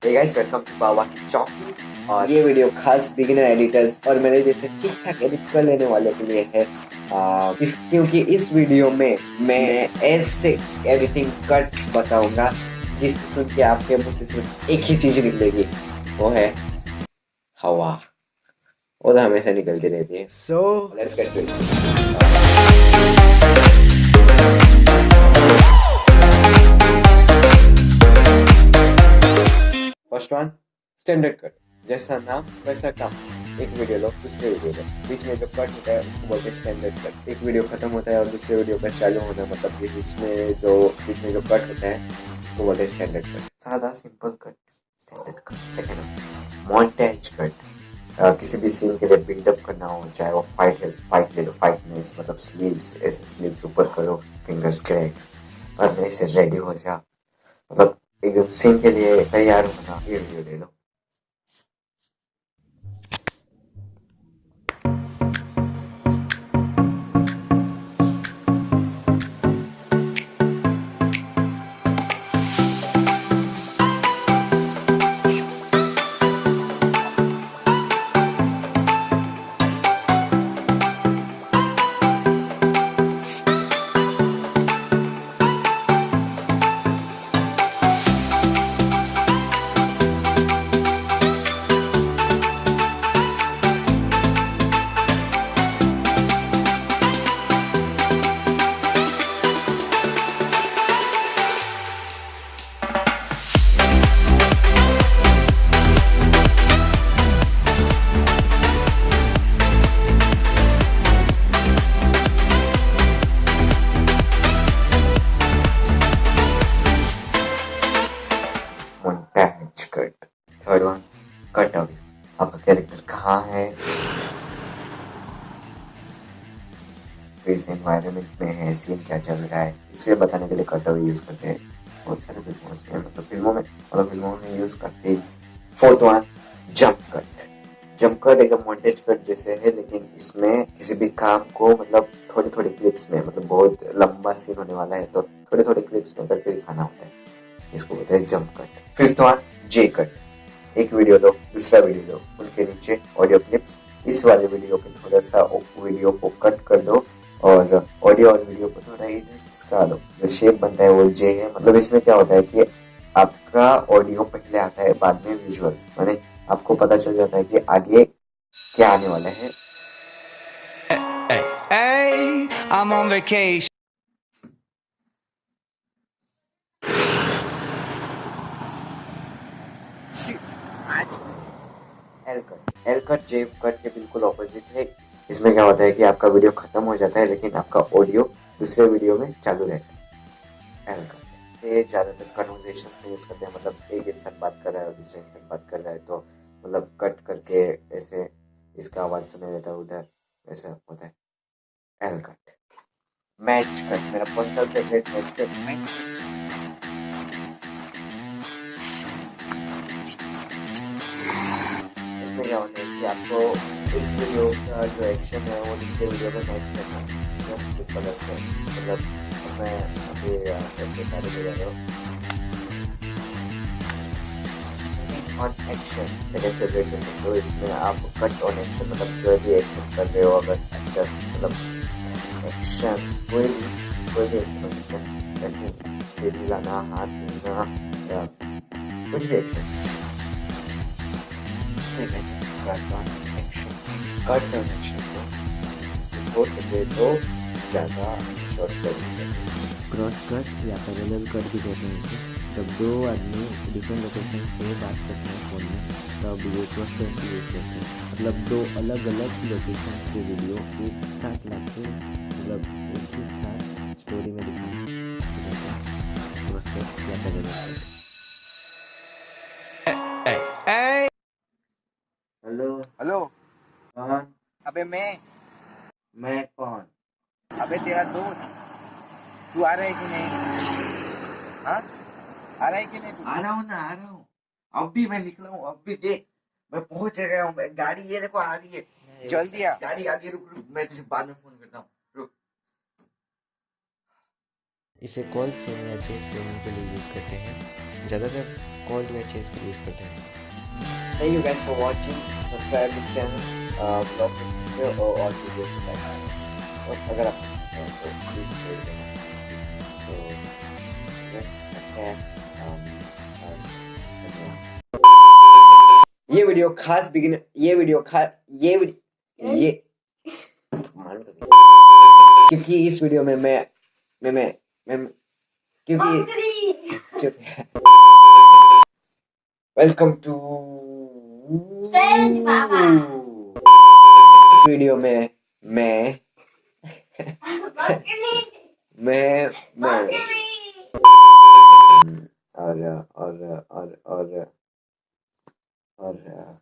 Hey guys, welcome to बाबा की चौकी। और ये वीडियो खास बिगिनर एडिटर्स और मेरे जैसे ठीक ठाक एडिट कर लेने वालों के लिए है। क्योंकि इस वीडियो में मैं ऐसे एडिटिंग कट्स बताऊंगा जिसको सुन के आपके मुंह से सिर्फ एक ही चीज निकलेगी, वो है हवा। वो तो हमेशा निकलती रहती है। So let's get to it. First one, standard cut. जैसा नाम वैसा काम। एक वीडियो लो, दूसरे वीडियो लो, बीच में जो कट होता है उसको बोलते हैं स्टैंडर्ड कट। एक वीडियो खत्म होता है और दूसरे वीडियो का चालू होना, मतलब कि बीच में जो कट होता है उसको बोलते हैं स्टैंडर्ड कट। सादा simple cut, standard cut. Second one, montage cut. किसी भी सीन के लिए बिल्डअप करना हो, चाहे वो फाइट ले लो, फाइट में मतलब स्लीव्स, ऐसे स्लीव्स ऊपर करो, फिंगर्स क्रैक्स, और ऐसे रेडी हो जा, मतलब एकदम सीन के लिए तैयार होना, ये वीडियो ले लो। Montage cut. Third one, cut away. आपका कैरेक्टर कहाँ है, किस एनवायरनमेंट में है, सीन क्या चल रहा है, इसे बताने के लिए कट अवे यूज करते हैं बहुत सारे फिल्मों में यूज करते हैं। Fourth one, jump cut. Jump cut एकदम मोन्टेज कट जैसे है, लेकिन इसमें किसी भी काम को मतलब थोड़ी थोड़ी क्लिप्स में, मतलब बहुत लंबा सीन होने वाला है तो थोड़े थोड़े क्लिप्स में करके दिखाना होता है, इसको बोलते हैं जंप कट। फिफ्थ वन, जे कट। एक वीडियो लो, दूसरा वीडियो लो, उनके नीचे ऑडियो क्लिप्स, इस वाले वीडियो पे थोड़ा सा वीडियो को कट कर दो और ऑडियो और वीडियो को थोड़ा इधर खिसका दो, जो शेप बनता है वो जे है। मतलब इसमें क्या होता है कि आपका ऑडियो पहले आता है, बाद में विजुअल्स, माने आपको पता चल जाता है कि आगे क्या आने वाला है। Hey, I'm on vacation. L cut. L cut J cut के बिल्कुल ऑपोजिट है। इसमें क्या होता है कि आपका वीडियो खत्म हो जाता है लेकिन आपका ऑडियो दूसरे वीडियो में चालू रहता है। एल कट ये ज्यादातर कन्वर्सेशंस में यूज करते हैं, मतलब एक इंसान बात कर रहा है और दूसरा इंसान बात कर रहा है तो मतलब कट करके ऐसे इसका आवाज सुनाई देता है, उधर ऐसा होता है। L cut. मैच कट, मेरा पर्सनल फेवरेट मैच कट। इसमें क्या होता है कि आपको एक वीडियो का जो एक्शन है वो दूसरे वीडियो में मैच करना है। बस सिंपल है, मतलब मैं अभी ऐसे कार्य ले रहा हूँ। ऑन एक्शन सेकंड फेवरेट में समझो, इसमें आप कट ऑन एक्शन, मतलब जो भी एक्शन कर रहे हो, अगर एक्टर मतलब एक्शन कोई भी एक्शन हो सकता है, जैसे सिर हिलाना, हाथ हिलाना या कुछ भी एक्शन। कट ऑन एक्शन को हो सके तो ज़्यादा शॉर्ट्स करेंगे। क्रॉस कट या पैरेलल कट भी कहते हैं इसे। जब दो आदमी डिफरेंट लोकेशन से बात करते हैं फ़ोन में तब ये क्रॉस कट यूज़ करते हैं, मतलब दो अलग अलग लोकेशन के वीडियो एक साथ ला के मतलब एक ही साथ स्टोरी में दिखाना, क्रॉस कट या पैरेलल कट। Hello hello. कौन? अबे मैं कौन? अबे तेरा दोस्त। तू आ रहा है कि नहीं? हाँ, आ रहा है कि नहीं तू? आ रहा हूँ। अब भी मैं निकला हूँ, अब भी देख मैं पहुंच गया हूँ। मैं गाड़ी ये देखो आ रही है, जल्दी आ। गाड़ी आगे। रुक, मैं तुझे बाद में फोन करता हूँ, रुक। इसे कॉल सेव या चैट सेविंग के लिए यूज़ करते हैं। ज़्यादातर कॉल टू एक्चेंज के लिए यूज़ करते हैं। Thank you guys for watching. Subscribe to the channel. Blog को subscribe और वीडियो को लाइक करें। और अगर आप तो प्लीज शेयर करें। तो ये वीडियो खास बिगिनर ये मान लो क्योंकि इस वीडियो में मैं क्योंकि वेलकम टू वीडियो में मैं और नहीं